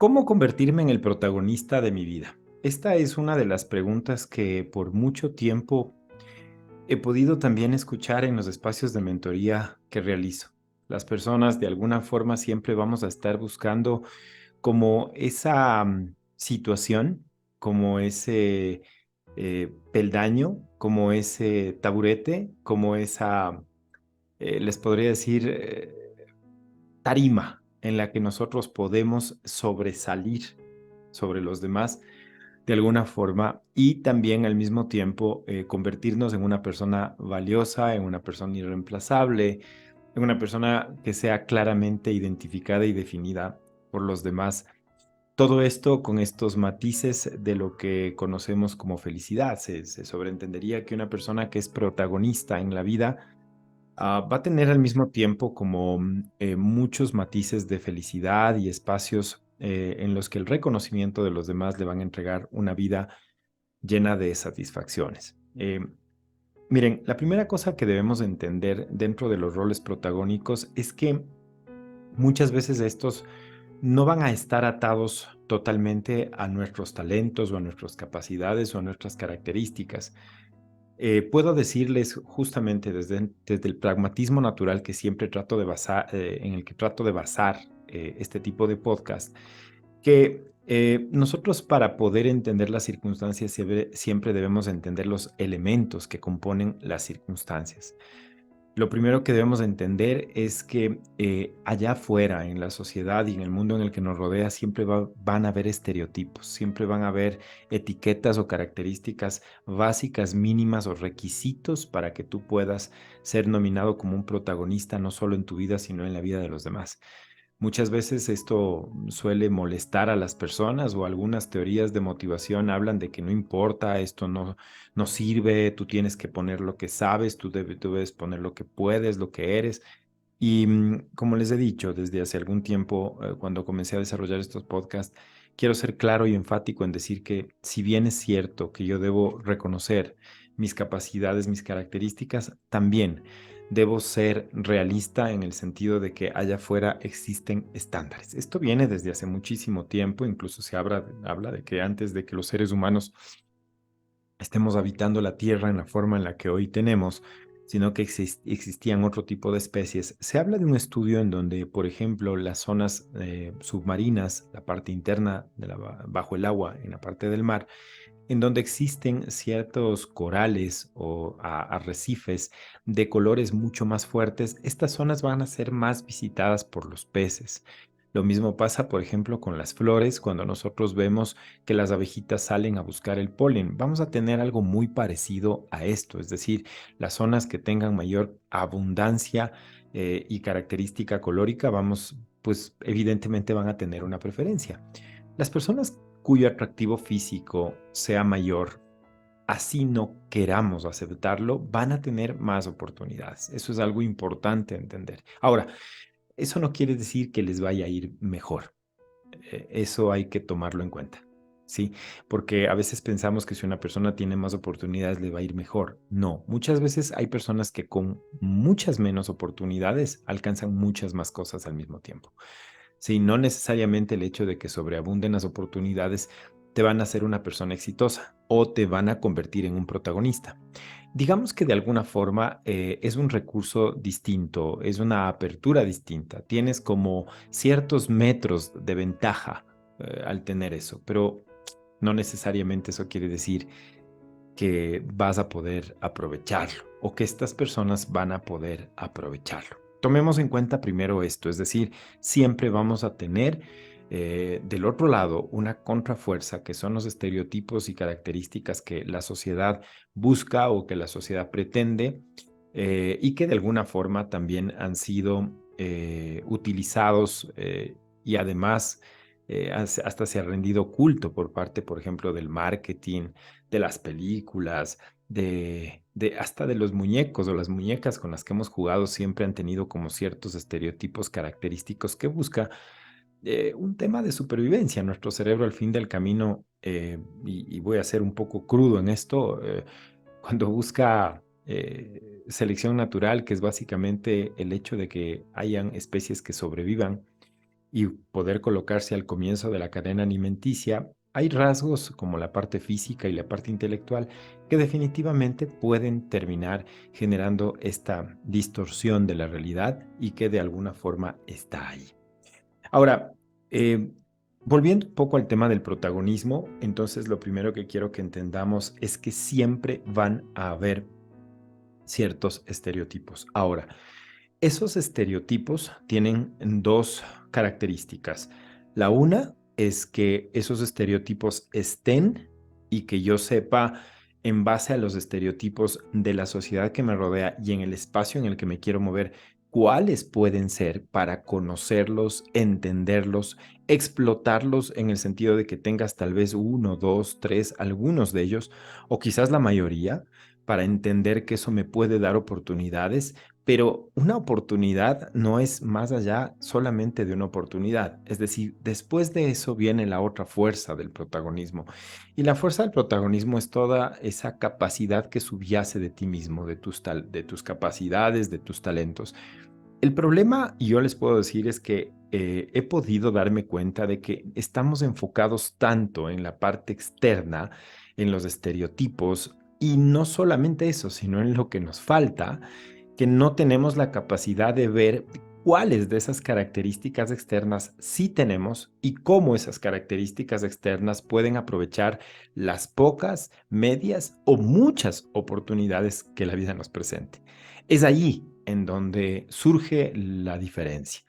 ¿Cómo convertirme en el protagonista de mi vida? Esta es una de las preguntas que por mucho tiempo he podido también escuchar en los espacios de mentoría que realizo. Las personas de alguna forma siempre vamos a estar buscando como esa situación, como ese peldaño, como ese taburete, como esa, les podría decir, tarima en la que nosotros podemos sobresalir sobre los demás de alguna forma y también al mismo tiempo convertirnos en una persona valiosa, en una persona irreemplazable, en una persona que sea claramente identificada y definida por los demás. Todo esto con estos matices de lo que conocemos como felicidad. Se sobreentendería que una persona que es protagonista en la vida va a tener al mismo tiempo como muchos matices de felicidad y espacios en los que el reconocimiento de los demás le van a entregar una vida llena de satisfacciones. Miren, la primera cosa que debemos entender dentro de los roles protagónicos es que muchas veces estos no van a estar atados totalmente a nuestros talentos o a nuestras capacidades o a nuestras características. Puedo decirles justamente desde el pragmatismo natural que siempre trato de basar, en el que trato de basar este tipo de podcast, que nosotros para poder entender las circunstancias siempre debemos entender los elementos que componen las circunstancias. Lo primero que debemos entender es que allá afuera, en la sociedad y en el mundo en el que nos rodea, siempre van a haber estereotipos, siempre van a haber etiquetas o características básicas, mínimas o requisitos para que tú puedas ser nominado como un protagonista, no solo en tu vida, sino en la vida de los demás. Muchas veces esto suele molestar a las personas o algunas teorías de motivación hablan de que no importa, esto no sirve, tú tienes que poner lo que sabes, tú debes poner lo que puedes, lo que eres. Y como les he dicho desde hace algún tiempo, cuando comencé a desarrollar estos podcasts, quiero ser claro y enfático en decir que si bien es cierto que yo debo reconocer mis capacidades, mis características, también debo ser realista en el sentido de que allá afuera existen estándares. Esto viene desde hace muchísimo tiempo, incluso habla de que antes de que los seres humanos estemos habitando la Tierra en la forma en la que hoy tenemos, sino que existían otro tipo de especies. Se habla de un estudio en donde, por ejemplo, las zonas submarinas, la parte interna bajo el agua, en la parte del mar, en donde existen ciertos corales o arrecifes de colores mucho más fuertes, estas zonas van a ser más visitadas por los peces. Lo mismo pasa, por ejemplo, con las flores, cuando nosotros vemos que las abejitas salen a buscar el polen. Vamos a tener algo muy parecido a esto, es decir, las zonas que tengan mayor abundancia y característica colórica, pues evidentemente van a tener una preferencia. Las personas cuyo atractivo físico sea mayor, así no queramos aceptarlo, van a tener más oportunidades. Eso es algo importante entender. Ahora, eso no quiere decir que les vaya a ir mejor. Eso hay que tomarlo en cuenta, ¿sí? Porque a veces pensamos que si una persona tiene más oportunidades le va a ir mejor. No, muchas veces hay personas que con muchas menos oportunidades alcanzan muchas más cosas al mismo tiempo. Sí, no necesariamente el hecho de que sobreabunden las oportunidades te van a hacer una persona exitosa o te van a convertir en un protagonista. Digamos que de alguna forma es un recurso distinto, es una apertura distinta. Tienes como ciertos metros de ventaja al tener eso, pero no necesariamente eso quiere decir que vas a poder aprovecharlo o que estas personas van a poder aprovecharlo. Tomemos en cuenta primero esto, es decir, siempre vamos a tener del otro lado una contrafuerza que son los estereotipos y características que la sociedad busca o que la sociedad pretende y que de alguna forma también han sido utilizados y además hasta se ha rendido culto por parte, por ejemplo, del marketing, de las películas, hasta de los muñecos o las muñecas con las que hemos jugado siempre han tenido como ciertos estereotipos característicos que busca un tema de supervivencia. Nuestro cerebro al fin del camino, y voy a ser un poco crudo en esto, cuando busca selección natural, que es básicamente el hecho de que hayan especies que sobrevivan, y poder colocarse al comienzo de la cadena alimenticia, hay rasgos como la parte física y la parte intelectual que definitivamente pueden terminar generando esta distorsión de la realidad y que de alguna forma está ahí. Ahora, eh, volviendo un poco al tema del protagonismo, entonces lo primero que quiero que entendamos es que siempre van a haber ciertos estereotipos. Ahora, esos estereotipos tienen dos características. La una es que esos estereotipos estén y que yo sepa, en base a los estereotipos de la sociedad que me rodea y en el espacio en el que me quiero mover, cuáles pueden ser para conocerlos, entenderlos, explotarlos en el sentido de que tengas tal vez uno, dos, tres, algunos de ellos, o quizás la mayoría, para entender que eso me puede dar oportunidades, pero una oportunidad no es más allá solamente de una oportunidad. Es decir, después de eso viene la otra fuerza del protagonismo. Y la fuerza del protagonismo es toda esa capacidad que subyace de ti mismo, de tus capacidades, de tus talentos. El problema, yo les puedo decir, es que he podido darme cuenta de que estamos enfocados tanto en la parte externa, en los estereotipos, y no solamente eso, sino en lo que nos falta, que no tenemos la capacidad de ver cuáles de esas características externas sí tenemos y cómo esas características externas pueden aprovechar las pocas, medias o muchas oportunidades que la vida nos presente. Es allí en donde surge la diferencia.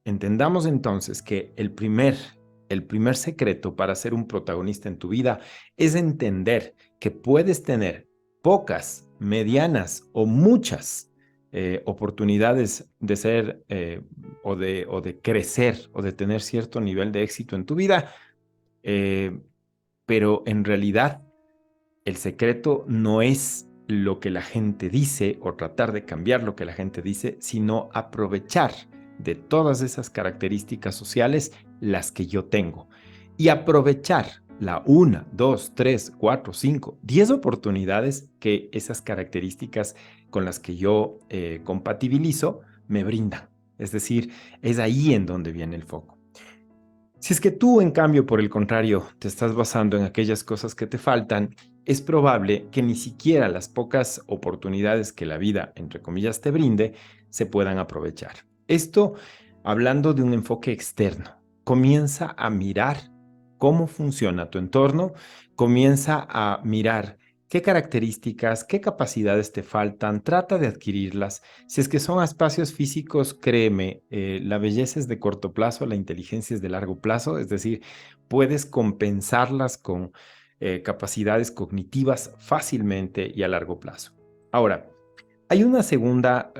Entendamos entonces que el primer secreto para ser un protagonista en tu vida es entender que puedes tener pocas, medianas o muchas oportunidades de ser o de crecer o de tener cierto nivel de éxito en tu vida, eh, pero en realidad el secreto no es lo que la gente dice o tratar de cambiar lo que la gente dice, sino aprovechar de todas esas características sociales las que yo tengo y aprovechar la una, dos, tres, cuatro, cinco, 10 oportunidades que esas características con las que yo compatibilizo me brindan. Es decir, es ahí en donde viene el foco. Si es que tú, en cambio, por el contrario, te estás basando en aquellas cosas que te faltan, es probable que ni siquiera las pocas oportunidades que la vida, entre comillas, te brinde, se puedan aprovechar. Esto hablando de un enfoque externo. Comienza a mirar cómo funciona tu entorno, comienza a mirar qué características, qué capacidades te faltan, trata de adquirirlas. Si es que son espacios físicos, créeme, la belleza es de corto plazo, la inteligencia es de largo plazo, es decir, puedes compensarlas con capacidades cognitivas fácilmente y a largo plazo. Ahora, hay una segunda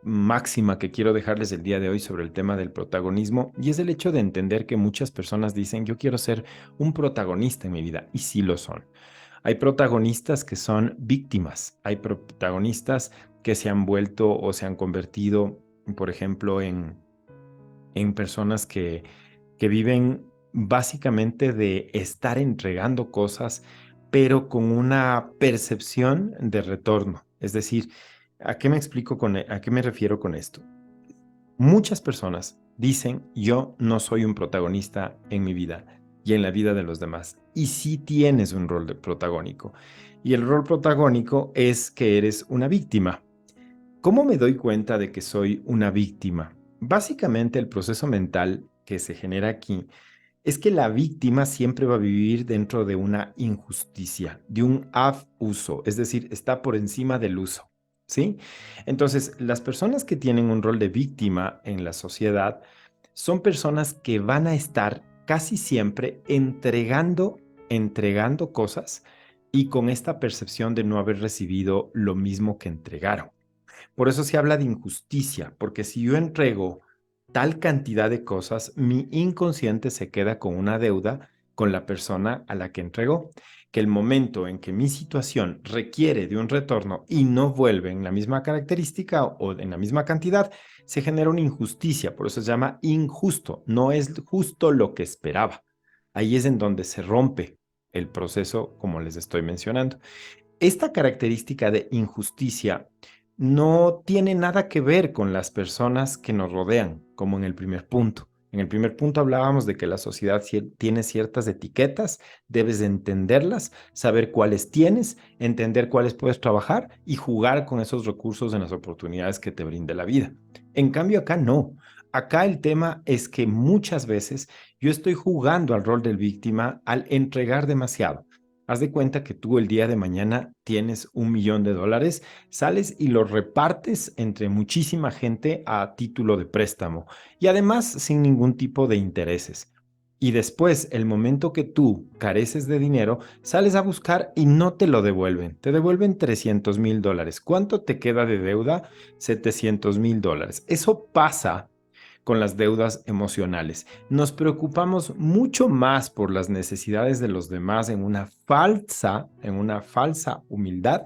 máxima que quiero dejarles el día de hoy sobre el tema del protagonismo y es el hecho de entender que muchas personas dicen yo quiero ser un protagonista en mi vida y sí lo son. Hay protagonistas que son víctimas, hay protagonistas que se han vuelto o se han convertido, por ejemplo, en personas que viven básicamente de estar entregando cosas, pero con una percepción de retorno. Es decir, ¿a qué me refiero con esto? Muchas personas dicen, yo no soy un protagonista en mi vida y en la vida de los demás. Y sí tienes un rol de protagónico. Y el rol protagónico es que eres una víctima. ¿Cómo me doy cuenta de que soy una víctima? Básicamente el proceso mental que se genera aquí es que la víctima siempre va a vivir dentro de una injusticia, de un abuso, es decir, está por encima del uso, ¿sí? Entonces, las personas que tienen un rol de víctima en la sociedad son personas que van a estar casi siempre entregando cosas y con esta percepción de no haber recibido lo mismo que entregaron. Por eso se habla de injusticia, porque si yo entrego tal cantidad de cosas, mi inconsciente se queda con una deuda con la persona a la que entregó, que el momento en que mi situación requiere de un retorno y no vuelve en la misma característica o en la misma cantidad, se genera una injusticia, por eso se llama injusto, no es justo lo que esperaba. Ahí es en donde se rompe el proceso, como les estoy mencionando. Esta característica de injusticia no tiene nada que ver con las personas que nos rodean, como en el primer punto. En el primer punto hablábamos de que la sociedad tiene ciertas etiquetas, debes de entenderlas, saber cuáles tienes, entender cuáles puedes trabajar y jugar con esos recursos en las oportunidades que te brinde la vida. En cambio, acá no. Acá el tema es que muchas veces yo estoy jugando al rol del víctima al entregar demasiado. Haz de cuenta que tú el día de mañana tienes $1.000.000, sales y lo repartes entre muchísima gente a título de préstamo y además sin ningún tipo de intereses. Y después, el momento que tú careces de dinero, sales a buscar y no te lo devuelven. Te devuelven $300.000. ¿Cuánto te queda de deuda? $700.000. Eso pasa con las deudas emocionales. Nos preocupamos mucho más por las necesidades de los demás en una falsa humildad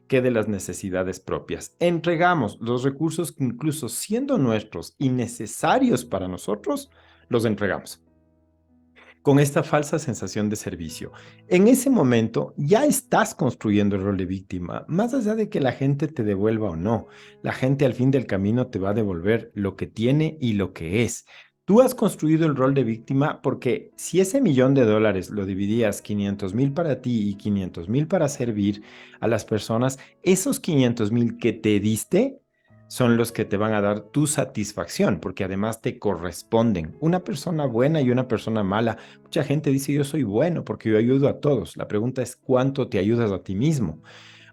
que de las necesidades propias. Entregamos los recursos que incluso siendo nuestros y necesarios para nosotros, los entregamos con esta falsa sensación de servicio. En ese momento ya estás construyendo el rol de víctima, más allá de que la gente te devuelva o no. La gente al fin del camino te va a devolver lo que tiene y lo que es. Tú has construido el rol de víctima porque si ese $1.000.000 lo dividías 500.000 para ti y 500.000 para servir a las personas, esos 500.000 que te diste son los que te van a dar tu satisfacción, porque además te corresponden. Una persona buena y una persona mala. Mucha gente dice yo soy bueno porque yo ayudo a todos. La pregunta es cuánto te ayudas a ti mismo.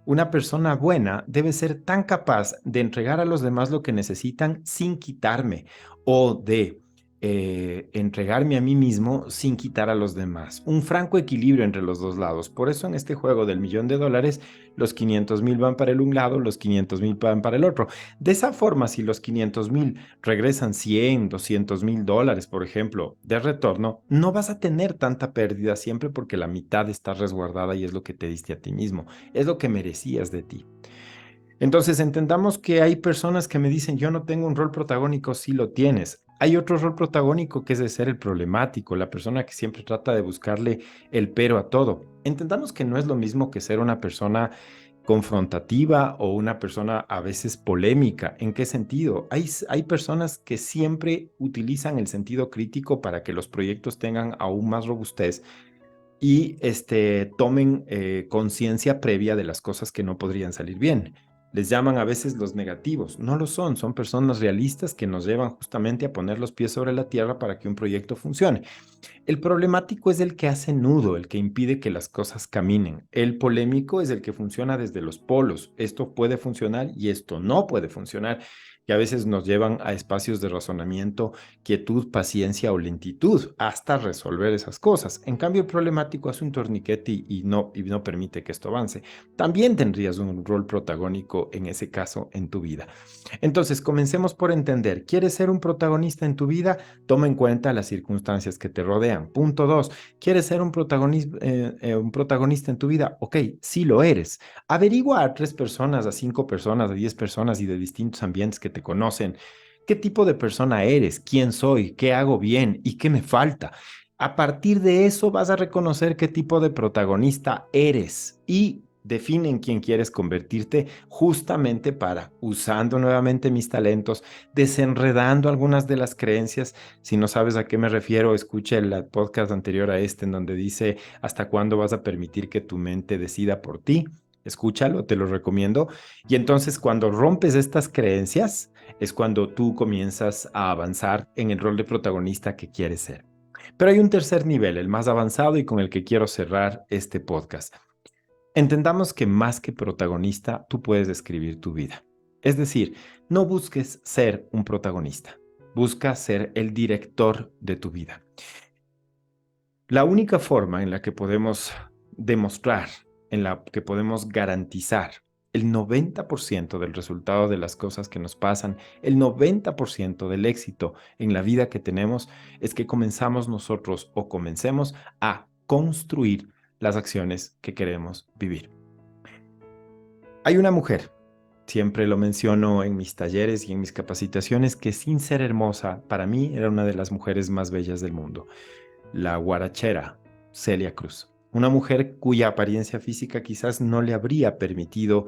Una persona buena debe ser tan capaz de entregar a los demás lo que necesitan sin quitarme o de entregarme a mí mismo sin quitar a los demás. Un franco equilibrio entre los dos lados. Por eso en este juego del $1.000.000, los 500.000 van para un lado, los 500.000 van para el otro. De esa forma, si los 500.000 regresan 100, $200.000, por ejemplo, de retorno, no vas a tener tanta pérdida siempre porque la mitad está resguardada y es lo que te diste a ti mismo, es lo que merecías de ti. Entonces entendamos que hay personas que me dicen, yo no tengo un rol protagónico, sí lo tienes. Hay otro rol protagónico que es de ser el problemático, la persona que siempre trata de buscarle el pero a todo. Entendamos que no es lo mismo que ser una persona confrontativa o una persona a veces polémica. ¿En qué sentido? Hay personas que siempre utilizan el sentido crítico para que los proyectos tengan aún más robustez y tomen conciencia previa de las cosas que no podrían salir bien. Les llaman a veces los negativos. No lo son, son personas realistas que nos llevan justamente a poner los pies sobre la tierra para que un proyecto funcione. El problemático es el que hace nudo, el que impide que las cosas caminen. El polémico es el que funciona desde los polos. Esto puede funcionar y esto no puede funcionar, que a veces nos llevan a espacios de razonamiento, quietud, paciencia o lentitud hasta resolver esas cosas. En cambio, el problemático hace un torniquete y no permite que esto avance. También tendrías un rol protagónico en ese caso en tu vida. Entonces, comencemos por entender, ¿quieres ser un protagonista en tu vida? Toma en cuenta las circunstancias que te rodean. Punto 2, ¿quieres ser un protagonista en tu vida? Ok, sí lo eres. Averigua a 3 personas, a 5 personas, a 10 personas y de distintos ambientes que te conocen. ¿Qué tipo de persona eres? ¿Quién soy? ¿Qué hago bien? ¿Y qué me falta? A partir de eso vas a reconocer qué tipo de protagonista eres y define en quién quieres convertirte justamente para, usando nuevamente mis talentos, desenredando algunas de las creencias. Si no sabes a qué me refiero, escucha el podcast anterior a este en donde dice hasta cuándo vas a permitir que tu mente decida por ti. Escúchalo, te lo recomiendo. Y entonces cuando rompes estas creencias es cuando tú comienzas a avanzar en el rol de protagonista que quieres ser. Pero hay un tercer nivel, el más avanzado y con el que quiero cerrar este podcast. Entendamos que más que protagonista, tú puedes escribir tu vida. Es decir, no busques ser un protagonista, busca ser el director de tu vida. La única forma en la que podemos demostrar, en la que podemos garantizar el 90% del resultado de las cosas que nos pasan, el 90% del éxito en la vida que tenemos, es que comenzamos nosotros o comencemos a construir las acciones que queremos vivir. Hay una mujer, siempre lo menciono en mis talleres y en mis capacitaciones, que sin ser hermosa, para mí era una de las mujeres más bellas del mundo. La guarachera Celia Cruz. Una mujer cuya apariencia física quizás no le habría permitido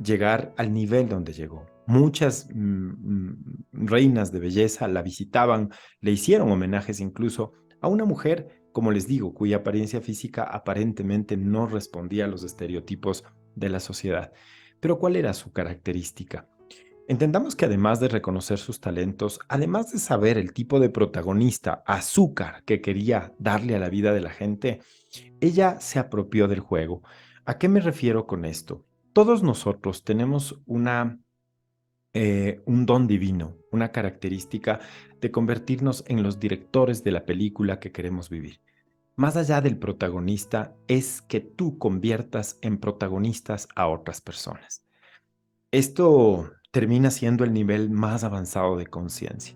llegar al nivel donde llegó. Muchas reinas de belleza la visitaban, le hicieron homenajes incluso a una mujer, como les digo, cuya apariencia física aparentemente no respondía a los estereotipos de la sociedad. Pero ¿cuál era su característica? Entendamos que además de reconocer sus talentos, además de saber el tipo de protagonista, azúcar, que quería darle a la vida de la gente, ella se apropió del juego. ¿A qué me refiero con esto? Todos nosotros tenemos un don divino, una característica de convertirnos en los directores de la película que queremos vivir. Más allá del protagonista, es que tú conviertas en protagonistas a otras personas. Esto termina siendo el nivel más avanzado de conciencia.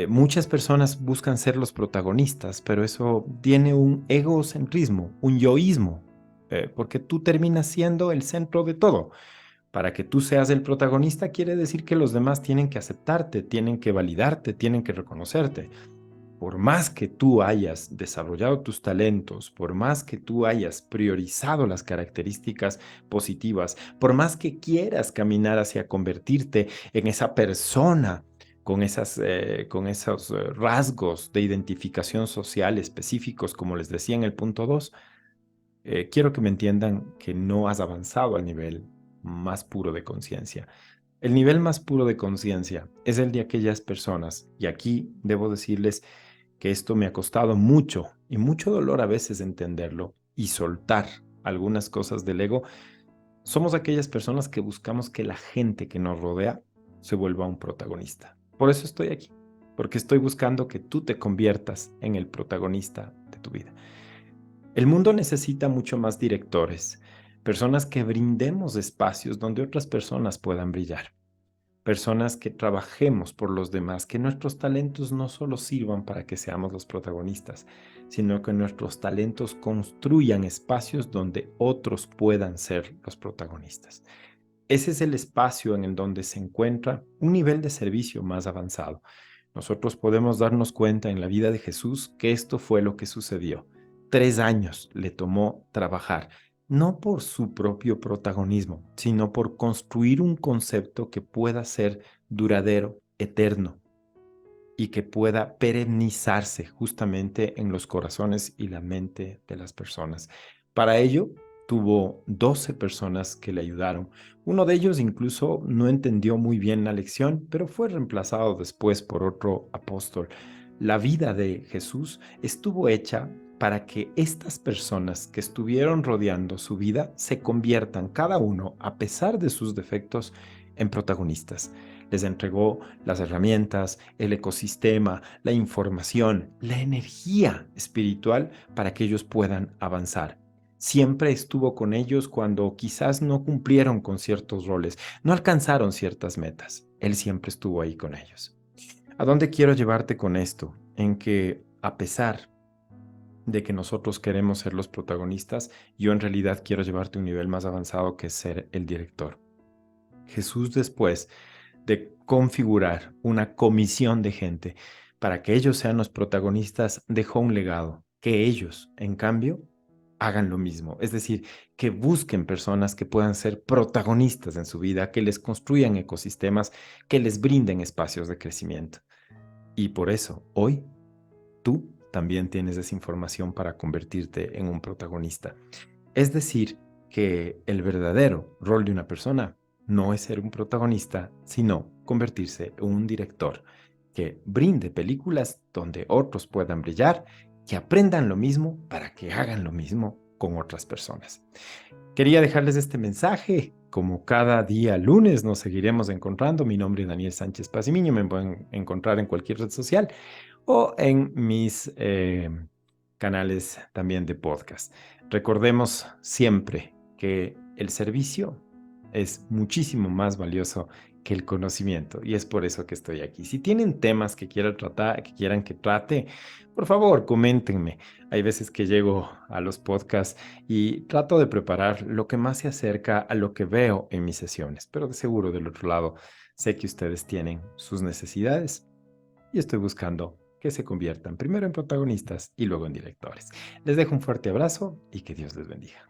Muchas personas buscan ser los protagonistas, pero eso tiene un egocentrismo, un yoísmo, porque tú terminas siendo el centro de todo. Para que tú seas el protagonista quiere decir que los demás tienen que aceptarte, tienen que validarte, tienen que reconocerte. Por más que tú hayas desarrollado tus talentos, por más que tú hayas priorizado las características positivas, por más que quieras caminar hacia convertirte en esa persona con esos rasgos de identificación social específicos, como les decía en el punto 2, quiero que me entiendan que no has avanzado al nivel más puro de conciencia. El nivel más puro de conciencia es el de aquellas personas, y aquí debo decirles que esto me ha costado mucho y mucho dolor a veces entenderlo y soltar algunas cosas del ego. Somos aquellas personas que buscamos que la gente que nos rodea se vuelva un protagonista. Por eso estoy aquí, porque estoy buscando que tú te conviertas en el protagonista de tu vida. El mundo necesita mucho más directores, personas que brindemos espacios donde otras personas puedan brillar, personas que trabajemos por los demás, que nuestros talentos no solo sirvan para que seamos los protagonistas, sino que nuestros talentos construyan espacios donde otros puedan ser los protagonistas. Ese es el espacio en el donde se encuentra un nivel de servicio más avanzado. Nosotros podemos darnos cuenta en la vida de Jesús que esto fue lo que sucedió. 3 años le tomó trabajar, no por su propio protagonismo, sino por construir un concepto que pueda ser duradero, eterno, y que pueda perennizarse justamente en los corazones y la mente de las personas. Para ello, tuvo 12 personas que le ayudaron. Uno de ellos incluso no entendió muy bien la lección, pero fue reemplazado después por otro apóstol. La vida de Jesús estuvo hecha para que estas personas que estuvieron rodeando su vida se conviertan cada uno, a pesar de sus defectos, en protagonistas. Les entregó las herramientas, el ecosistema, la información, la energía espiritual para que ellos puedan avanzar. Siempre estuvo con ellos cuando quizás no cumplieron con ciertos roles, no alcanzaron ciertas metas. Él siempre estuvo ahí con ellos. ¿A dónde quiero llevarte con esto? En que a pesar de que nosotros queremos ser los protagonistas, yo en realidad quiero llevarte a un nivel más avanzado que es ser el director. Jesús, después de configurar una comisión de gente para que ellos sean los protagonistas, dejó un legado, que ellos, en cambio, hagan lo mismo. Es decir, que busquen personas que puedan ser protagonistas en su vida, que les construyan ecosistemas, que les brinden espacios de crecimiento. Y por eso, hoy, tú también tienes esa información para convertirte en un protagonista. Es decir, que el verdadero rol de una persona no es ser un protagonista, sino convertirse en un director que brinde películas donde otros puedan brillar, que aprendan lo mismo para que hagan lo mismo con otras personas. Quería dejarles este mensaje. Como cada día lunes nos seguiremos encontrando. Mi nombre es Daniel Sánchez Pazimiño. Me pueden encontrar en cualquier red social o en mis canales también de podcast. Recordemos siempre que el servicio es muchísimo más valioso que el conocimiento y es por eso que estoy aquí. Si tienen temas que quieran tratar, que quieran que trate, por favor, coméntenme. Hay veces que llego a los podcasts y trato de preparar lo que más se acerca a lo que veo en mis sesiones, pero de seguro del otro lado sé que ustedes tienen sus necesidades y estoy buscando que se conviertan primero en protagonistas y luego en directores. Les dejo un fuerte abrazo y que Dios les bendiga.